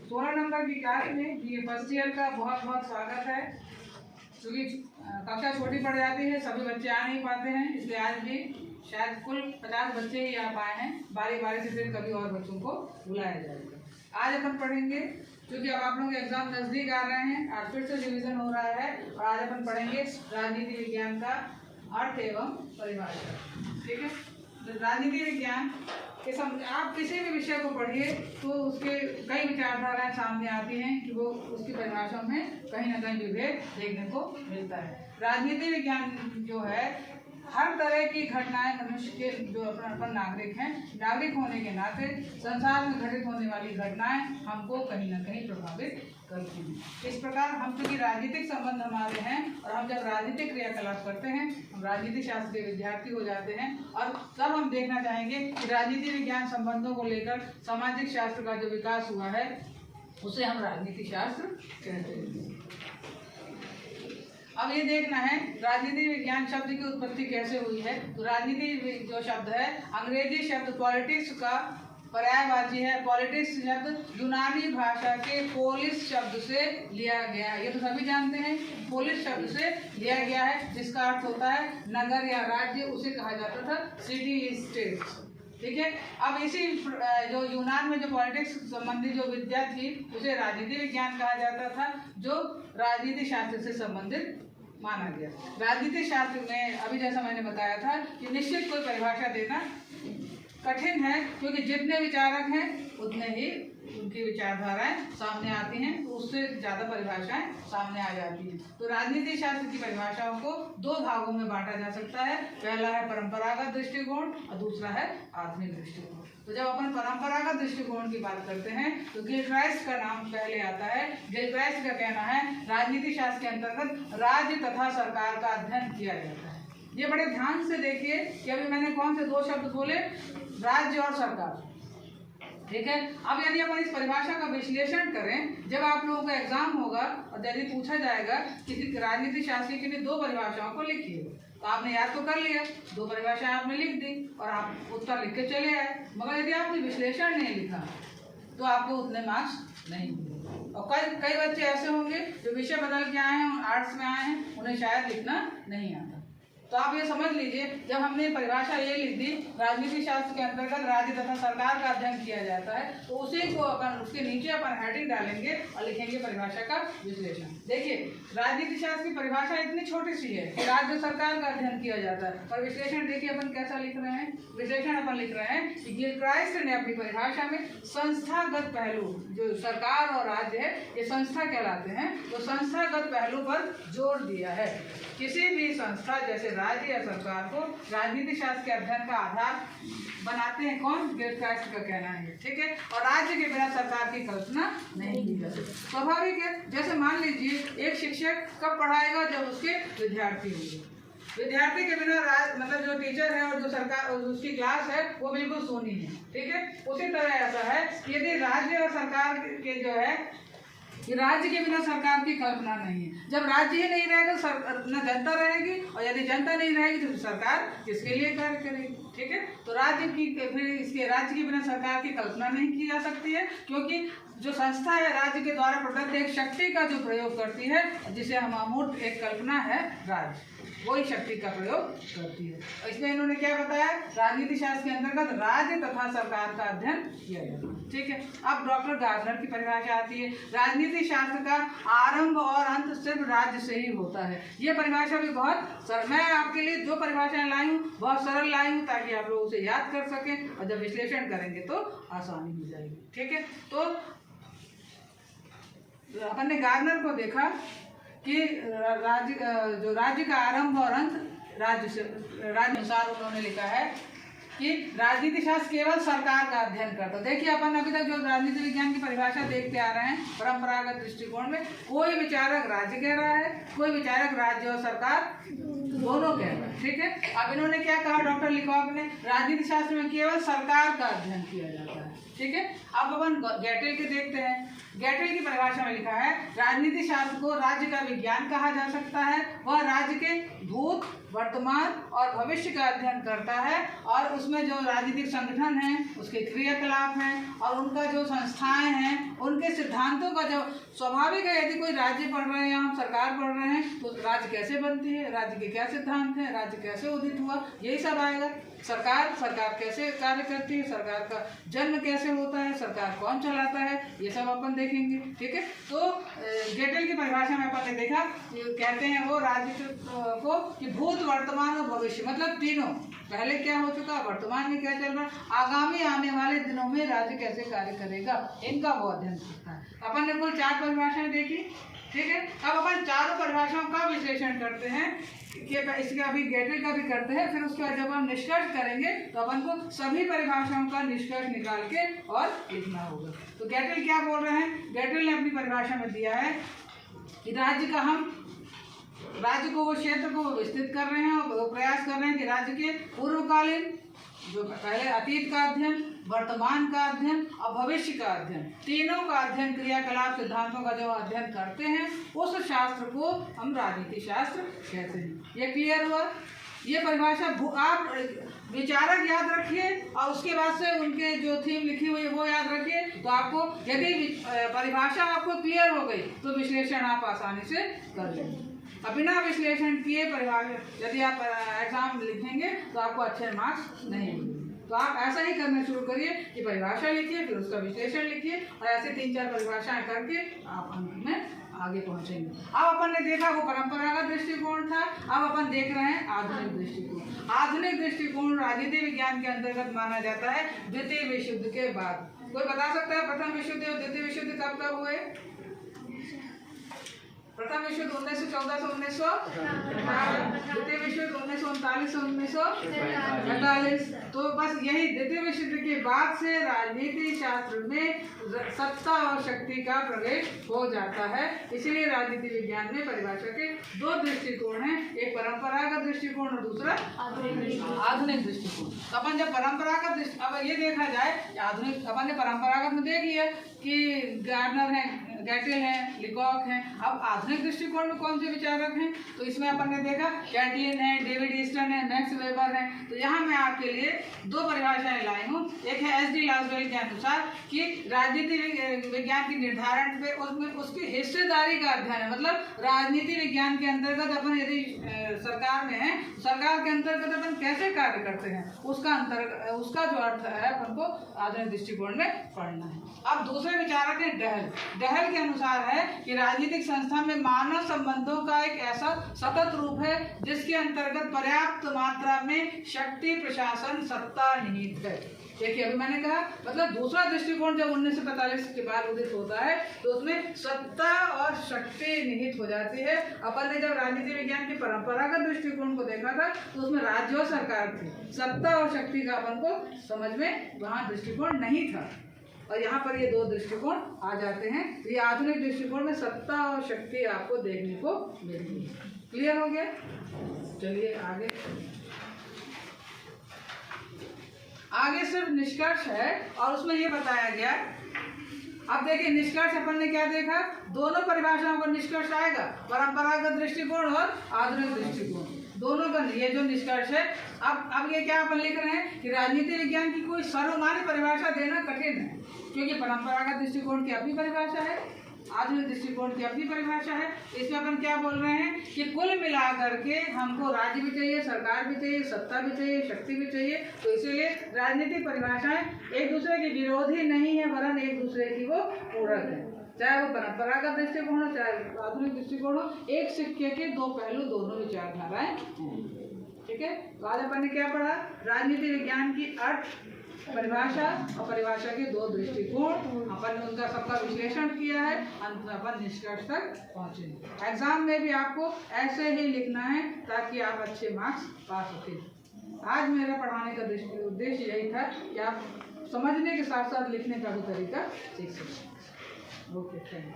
16 number की class में ये फर्स्ट ईयर का बहुत बहुत स्वागत है। क्योंकि कक्षा छोटी पड़ जाती है, सभी बच्चे आ नहीं पाते हैं, इसलिए आज भी शायद कुल 50 बच्चे ही आ पाए हैं। बारी बारी से फिर कभी और बच्चों को बुलाया जाएगा। आज अपन पढ़ेंगे, क्योंकि अब आप लोगों के एग्जाम नजदीक आ रहे हैं, आज फिर से रिवीजन हो रहा है, और आज अपन पढ़ेंगे राजनीति विज्ञान का अर्थ एवं परिभाषा। ठीक है, तो राजनीति विज्ञान के आप किसी भी विषय को पढ़िए तो उसके कई विचारधाराएं सामने आती हैं कि वो उसकी परिभाषा में कहीं ना कहीं विभेद देखने को मिलता है। राजनीति विज्ञान जो है, हर तरह की घटनाएं मनुष्य के जो अपन नागरिक हैं, नागरिक होने के नाते संसार में घटित होने वाली घटनाएं हमको कहीं ना कहीं प्रभावित करती हैं। इस प्रकार हम चूंकि राजनीतिक संबंध हमारे हैं, और हम जब राजनीतिक क्रियाकलाप करते हैं हम राजनीति शास्त्र के विद्यार्थी हो जाते हैं, और तब हम देखना चाहेंगे कि राजनीति विज्ञान संबंधों को लेकर सामाजिक शास्त्र का जो विकास हुआ है उसे हम राजनीति शास्त्र कहते हैं। अब ये देखना है राजनीति विज्ञान शब्द की उत्पत्ति कैसे हुई है। तो राजनीति जो शब्द है, अंग्रेजी शब्द पॉलिटिक्स का पर्यायवाची है। पॉलिटिक्स शब्द यूनानी भाषा के पोलिस शब्द से लिया गया है। ये तो सभी जानते हैं, पोलिस शब्द से लिया गया है, जिसका अर्थ होता है नगर या राज्य। उसे कहा जाता था सिटी स्टेट। ठीक है, अब इसी जो यूनान में जो पॉलिटिक्स संबंधी जो विद्या थी उसे राजनीति विज्ञान कहा जाता था, जो राजनीति शास्त्र से संबंधित माना गया। राजनीति शास्त्र में अभी जैसा मैंने बताया था कि निश्चित कोई परिभाषा देना कठिन है, क्योंकि जितने विचारक हैं उतने ही उनकी विचारधाराएं सामने आती हैं, तो उससे ज़्यादा परिभाषाएं सामने आ जाती हैं। तो राजनीति शास्त्र की परिभाषाओं को दो भागों में बांटा जा सकता है। पहला है परंपरागत दृष्टिकोण और दूसरा है आधुनिक दृष्टिकोण। तो जब अपन परंपरागत दृष्टिकोण की बात करते हैं तो गिलक्राइस्ट का नाम पहले आता है। गिलक्राइस्ट का कहना है राजनीति शास्त्र के अंतर्गत राज्य तथा सरकार का अध्ययन किया जाता है। ये बड़े ध्यान से देखिए कि अभी मैंने कौन से दो शब्द बोले, राज्य और सरकार। ठीक है, अब यदि अपन इस परिभाषा का विश्लेषण करें, जब आप लोगों का एग्जाम होगा और यदि पूछा जाएगा किसी राजनीति शास्त्र की दो परिभाषाओं को लिखिए, तो आपने याद तो कर लिया, दो परिभाषाएं आपने लिख दी और आप उत्तर लिख के चले आए। मगर यदि आपने विश्लेषण नहीं लिखा तो आपको उतने मार्क्स नहीं मिलेंगे। और कई बच्चे ऐसे होंगे जो विषय बदल के आए हैं, आर्ट्स में आए हैं, उन्हें शायद लिखना नहीं आता। तो आप ये समझ लीजिए, जब हमने परिभाषा ये लिख दी राजनीति शास्त्र के अंतर्गत राज्य तथा सरकार का अध्ययन किया जाता है, तो उसी को अपन उसके नीचे अपन हेडिंग डालेंगे और लिखेंगे परिभाषा का विश्लेषण। देखिए, राजनीति शास्त्र की परिभाषा इतनी छोटी सी है कि राज्य सरकार का अध्ययन किया जाता है, पर विश्लेषण देखिए अपन कैसा लिख रहे हैं। विश्लेषण अपन लिख रहे हैं कि गिलक्राइस्ट ने अपनी परिभाषा में संस्थागत पहलू, जो सरकार और राज्य है ये संस्था कहलाते हैं, तो संस्थागत पहलू पर जोर दिया है। किसी भी संस्था जैसे राज्य या सरकार को राजनीति शास्त्र के अध्ययन का आधार बनाते हैं कौन? गिलक्राइस्ट का कहना है। ठीक है, और राज्य के बिना सरकार की कल्पना नहीं की जा सकती। स्वाभाविक है, जैसे मान लीजिए एक शिक्षक कब पढ़ाएगा? जब उसके विद्यार्थी होंगे। विद्यार्थी के बिना मतलब जो टीचर है और जो सरकार उसकी क्लास है वो बिल्कुल सोनी है। ठीक है, उसी तरह ऐसा है यदि राज्य और सरकार के जो है, राज्य के बिना सरकार की कल्पना नहीं है। जब राज्य ही नहीं रहेगा न जनता रहेगी, और यदि जनता नहीं रहेगी तो सरकार किसके लिए कार्य करेगी? ठीक है, तो राज्य के बिना सरकार की कल्पना नहीं की जा सकती है, क्योंकि जो संस्था है राज्य के द्वारा प्रदत्त एक शक्ति का जो प्रयोग करती है, जिसे हम अमूर्त एक कल्पना है राज्य, वही शक्ति का प्रयोग करती है। और इसमें इन्होंने क्या बताया? राजनीति शास्त्र के अंतर्गत राज्य तथा सरकार का अध्ययन किया जाता है। ठीक है, अब डॉक्टर गार्डनर की परिभाषा आती है। राजनीति शास्त्र का आरंभ और अंत सिर्फ राज्य से ही होता है। ये परिभाषा भी बहुत मैं आपके लिए जो परिभाषाएं लाई हूँ बहुत सरल लाई हूँ, ताकि आप लोग उसे याद कर सकें, और जब विश्लेषण करेंगे तो आसानी हो जाएगी। ठीक है, तो अपन ने गार्डनर को देखा कि राज्य का आरंभ और अंत राज्य से, राज्य अनुसार उन्होंने लिखा है कि राजनीति शास्त्र केवल सरकार का अध्ययन करता है। देखिए, अपन अभी तक जो राजनीति विज्ञान की परिभाषा देखते आ रहे हैं परंपरागत दृष्टिकोण में, कोई विचारक राज्य कह रहा है, कोई विचारक राज्य और सरकार दोनों कह रहा है। ठीक है, अब इन्होंने क्या कहा डॉक्टर लिकॉक ने? राजनीति शास्त्र में केवल सरकार का अध्ययन किया जाता है। ठीक है। अब अपन गैटेल के देखते हैं। गैटेल की परिभाषा में लिखा है, राजनीति शास्त्र को राज्य का विज्ञान कहा जा सकता है। वह राज्य के भूत, वर्तमान और भविष्य का अध्ययन करता है और उसमें जो राजनीतिक संगठन हैं, उसके क्रियाकलाप हैं और उनका जो संस्थाएं हैं, उनके सिद्धांतों का जो स्वाभाविक है, यदि कोई राज्य पढ़ रहे हैं या हम सरकार पढ़ रहे हैं तो राज्य कैसे बनती है, राज्य के क्या सिद्धांत हैं, राज्य कैसे उदित हुआ, यही सब आएगा। सरकार कैसे कार्य करती है, सरकार का जन्म कैसे होता है, सरकार कौन चलाता है, ये सब अपन देखेंगे। ठीक है। तो गैटेल की परिभाषा में अपन ने देखा, कहते हैं वो राज्य को कि भूत, वर्तमान और भविष्य, मतलब तीनों, पहले क्या हो चुका, वर्तमान में क्या चल रहा, आगामी आने वाले दिनों में राज्य कैसे कार्य करेगा, इनका वो अध्ययन करता है। अपन ने कुल 4 परिभाषाएं देखी। ठीक है। अब अपन चारों परिभाषाओं का विश्लेषण करते हैं कि इसका अभी गैटेल का भी करते हैं, फिर उसके बाद जब हम निष्कर्ष करेंगे तो अपन को सभी परिभाषाओं का निष्कर्ष निकाल के और लिखना होगा। तो गैटेल क्या बोल रहे हैं, गैटेल ने अपनी परिभाषा में दिया है कि राज्य को वो क्षेत्र को विस्तृत कर रहे हैं और वो प्रयास कर रहे हैं कि राज्य के पूर्वकालीन, जो पहले अतीत का अध्ययन, वर्तमान का अध्ययन और भविष्य का अध्ययन, तीनों का अध्ययन, क्रियाकलाप, सिद्धांतों का जो अध्ययन करते हैं, उस शास्त्र को हम राजनीति शास्त्र कहते हैं। ये क्लियर हुआ। ये परिभाषा आप विचारक याद रखिए और उसके बाद से उनके जो थीम लिखी हुई है वो याद रखिए। तो आपको यदि परिभाषा आपको क्लियर हो गई तो विश्लेषण आप आसानी से कर लेंगे। बिना विश्लेषण किए परिभाषा यदि आप एग्जाम लिखेंगे तो आपको अच्छे मार्क्स नहीं मिलेंगे। तो आप ऐसा ही करना शुरू करिए कि परिभाषा लिखिए, फिर उसका विश्लेषण लिखिए और ऐसे 3-4 परिभाषाएं करके आप अंत में आगे पहुंचेंगे। अब अपन ने देखा वो परंपरागत दृष्टिकोण था, अब अपन देख रहे हैं आधुनिक दृष्टिकोण। आधुनिक दृष्टिकोण राजनीति विज्ञान के अंतर्गत माना जाता है द्वितीय विश्व युद्ध के बाद। कोई बता सकता है प्रथम विश्व युद्ध और द्वितीय विश्व युद्ध कब हुए? प्रथम विश्व युद्ध 1914 से 1918, द्वितीय विश्व युद्ध 1939 से 1945। तो बस यही द्वितीय विश्व युद्ध के बाद से राजनीति शास्त्र में सत्ता और शक्ति का प्रवेश हो जाता है। इसीलिए राजनीति विज्ञान में परिभाषा के 2 दृष्टिकोण हैं, एक परंपरागत दृष्टिकोण और दूसरा आधुनिक दृष्टिकोण। अपन जब परंपरागत, अब ये देखा जाए आधुनिक, अपन ने परंपरागत में देख लिया कि गार्डनर है, गैटेल है, लिकॉक है। अब आधुनिक दृष्टिकोण में कौन से विचारक हैं? तो इसमें अपन ने देखा कैटलिन है, डेविड ईस्टन है, मैक्स वेबर है। तो यहाँ मैं आपके लिए 2 परिभाषाएं लाई हूँ। एक है एस डी लासबेल के अनुसार कि राजनीति विज्ञान के निर्धारण पे उसमें उसकी हिस्सेदारी का अध्ययन है, मतलब राजनीति विज्ञान के अंतर्गत अपन यदि सरकार में है, सरकार के अंतर्गत अपन कैसे कार्य करते हैं, उसका जो अर्थ है अपन को आधुनिक दृष्टिकोण में पढ़ना है। अब दूसरे विचारक है डहल के अनुसार है कि राजनीतिक संस्था में मानव संबंधों का एक ऐसा सतत रूप है जिसके अंतर्गत पर्याप्त मात्रा में शक्ति, प्रशासन, सत्ता निहित है। देखिए अभी मैंने कहा, मतलब दूसरा दृष्टिकोण जब 1945 के बाद उदित होता है तो उसमें सत्ता और शक्ति निहित हो जाती है। अपन ने जब राजनीति विज्ञान के परंपरागत दृष्टिकोण को देखा था तो उसमें राज्य और सरकार थी, सत्ता और शक्ति का अपन को समझ में वहाँ दृष्टिकोण नहीं था। और यहाँ पर ये 2 दृष्टिकोण आ जाते हैं। तो ये आधुनिक दृष्टिकोण में सत्ता और शक्ति आपको देखने को मिलती है। क्लियर हो गया? चलिए आगे सिर्फ निष्कर्ष है और उसमें ये बताया गया। अब देखिए निष्कर्ष अपन ने क्या देखा, दोनों परिभाषाओं का निष्कर्ष आएगा, परंपरागत दृष्टिकोण और आधुनिक दृष्टिकोण दोनों का ये जो निष्कर्ष है। अब ये क्या अपन लिख रहे हैं कि राजनीति विज्ञान की कोई सर्वमान्य परिभाषा देना कठिन है, क्योंकि परंपरागत दृष्टिकोण की अपनी परिभाषा है, आधुनिक दृष्टिकोण की अपनी परिभाषा है। इसमें अपन क्या बोल रहे हैं कि कुल मिलाकर के हमको राज्य भी चाहिए, सरकार भी चाहिए, सत्ता भी चाहिए, शक्ति भी चाहिए। तो इसीलिए राजनीतिक परिभाषाएं एक दूसरे के विरोधी नहीं है, वरन एक दूसरे की वो पूरक है। चाहे वो परंपरागत दृष्टिकोण हो, चाहे आधुनिक दृष्टिकोण हो, एक सिक्के के 2 पहलू, दोनों विचारधाराएं हैं। ठीक है। तो आज अपन ने क्या पढ़ा, राजनीति विज्ञान की अर्थ, परिभाषा और परिभाषा के 2 दृष्टिकोण, अपन ने उनका सबका विश्लेषण किया है, अंत में अपन निष्कर्ष तक पहुंचे। एग्जाम में भी आपको ऐसे ही लिखना है ताकि आप अच्छे मार्क्स पा सकें। आज मेरा पढ़ाने का उद्देश्य यही था कि आप समझने के साथ साथ लिखने का भी तरीका सीख सकें। Okay, thank you.